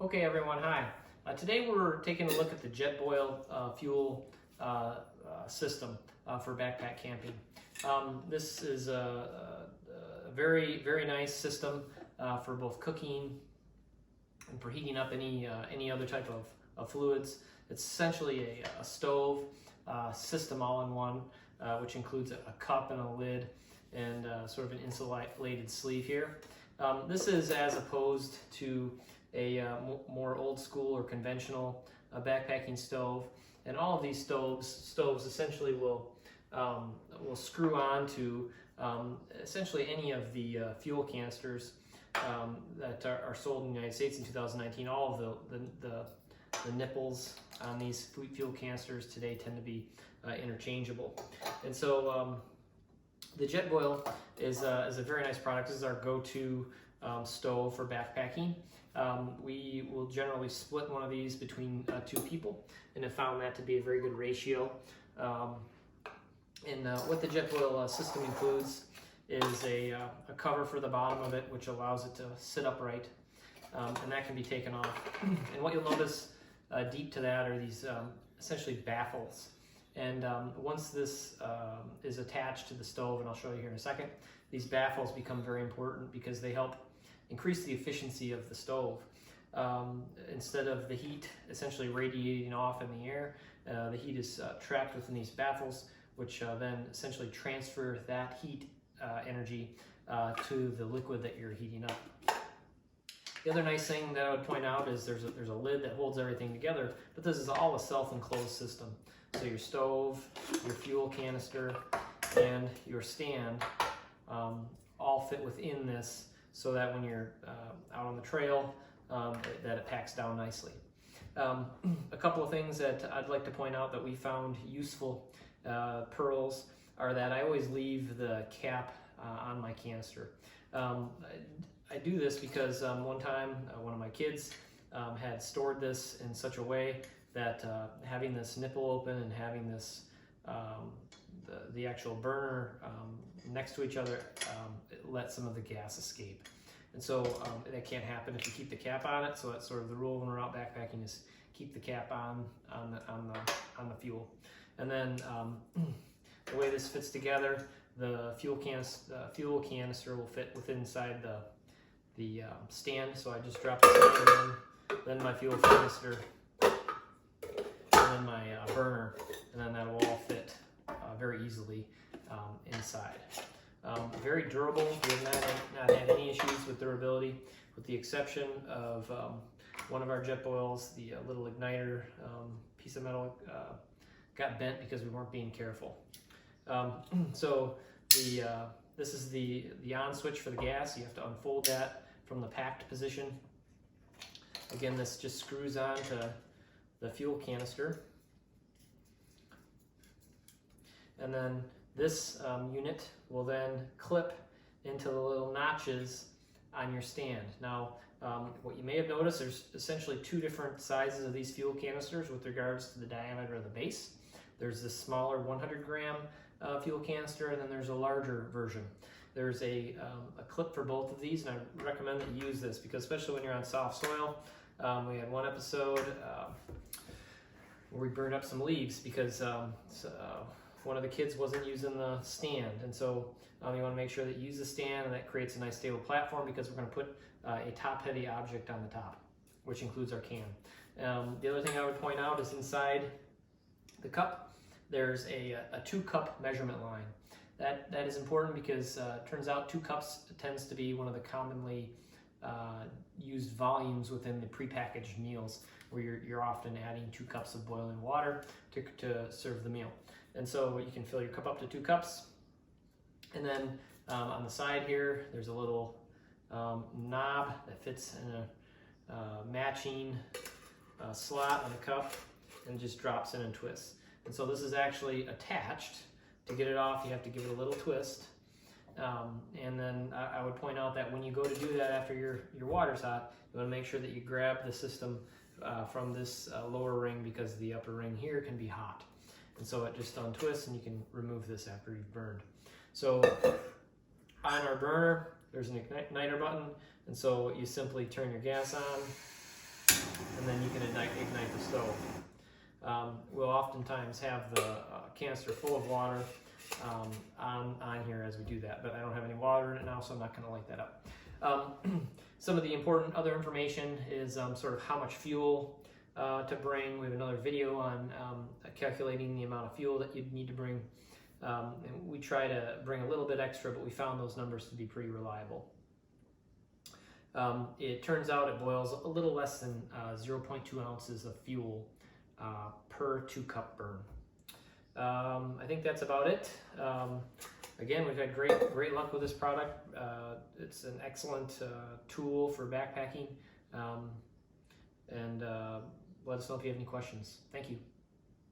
Okay everyone, hi. Today we're taking a look at the Jetboil fuel system for backpack camping. This is a very, very nice system for both cooking and for heating up any other type of fluids. It's essentially a stove system all in one, which includes a cup and a lid and sort of an insulated sleeve here. This is as opposed to a more old school or conventional backpacking stove, and all of these stoves essentially will screw on to essentially any of the fuel canisters that are sold in the United States in 2019. All of the nipples on these fuel canisters today tend to be interchangeable, and so the Jetboil is a very nice product. This is our go-to stove for backpacking. We will generally split one of these between two people, and have found that to be a very good ratio. What the Jetboil system includes is a cover for the bottom of it, which allows it to sit upright, and that can be taken off. And what you'll notice deep to that are these essentially baffles. And once this is attached to the stove, and I'll show you here in a second, these baffles become very important because they help increase the efficiency of the stove. Instead of the heat essentially radiating off in the air, the heat is trapped within these baffles, which then essentially transfer that heat energy to the liquid that you're heating up. The other nice thing that I would point out is there's a lid that holds everything together, but this is all a self-enclosed system. So your stove, your fuel canister, and your stand all fit within this, so that when you're out on the trail, that it packs down nicely. A couple of things that I'd like to point out that we found useful pearls are that I always leave the cap on my canister. I do this because one time one of my kids had stored this in such a way that having this nipple open and having this the actual burner next to each other, it lets some of the gas escape. And so that can't happen if you keep the cap on it. So that's sort of the rule when we're out backpacking, is keep the cap on the fuel. And then the way this fits together, the fuel canister will fit within inside the stand. So I just drop the stand in, then my fuel canister, and then my burner, and then that will all fit very easily inside. Very durable. We have not had any issues with durability, with the exception of one of our Jetboils. The little igniter piece of metal got bent because we weren't being careful. So this is the on switch for the gas. You have to unfold that from the packed position. Again, this just screws on to the fuel canister. And then this unit will then clip into the little notches on your stand. Now, what you may have noticed, there's essentially two different sizes of these fuel canisters with regards to the diameter of the base. There's this smaller 100-gram fuel canister, and then there's a larger version. There's a clip for both of these, and I recommend that you use this because especially when you're on soft soil. We had one episode where we burned up some leaves because one of the kids wasn't using the stand, and so you want to make sure that you use the stand, and that creates a nice stable platform because we're going to put a top-heavy object on the top, which includes our can. The other thing I would point out is inside the cup, there's a 2-cup measurement line. That is important because it turns out 2 cups tends to be one of the commonly used volumes within the prepackaged meals, where you're often adding 2 cups of boiling water to serve the meal. And so you can fill your cup up to 2 cups. And then on the side here, there's a little knob that fits in a matching slot on the cup and just drops in and twists. And so this is actually attached. To get it off, you have to give it a little twist. And then I would point out that when you go to do that after your water's hot, you want to make sure that you grab the system from this lower ring, because the upper ring here can be hot. And so it just untwists, and you can remove this after you've burned. So on our burner, there's an igniter button, and so you simply turn your gas on, and then you can ignite the stove. We'll oftentimes have the canister full of water on here as we do that, but I don't have any water in it now, so I'm not going to light that up. Some of the important other information is sort of how much fuel to bring. We have another video on calculating the amount of fuel that you'd need to bring. And we try to bring a little bit extra, but we found those numbers to be pretty reliable. It turns out it boils a little less than 0.2 ounces of fuel per 2-cup burn. I think that's about it. Again, we've had great luck with this product. It's an excellent tool for backpacking. And let us know if you have any questions. Thank you.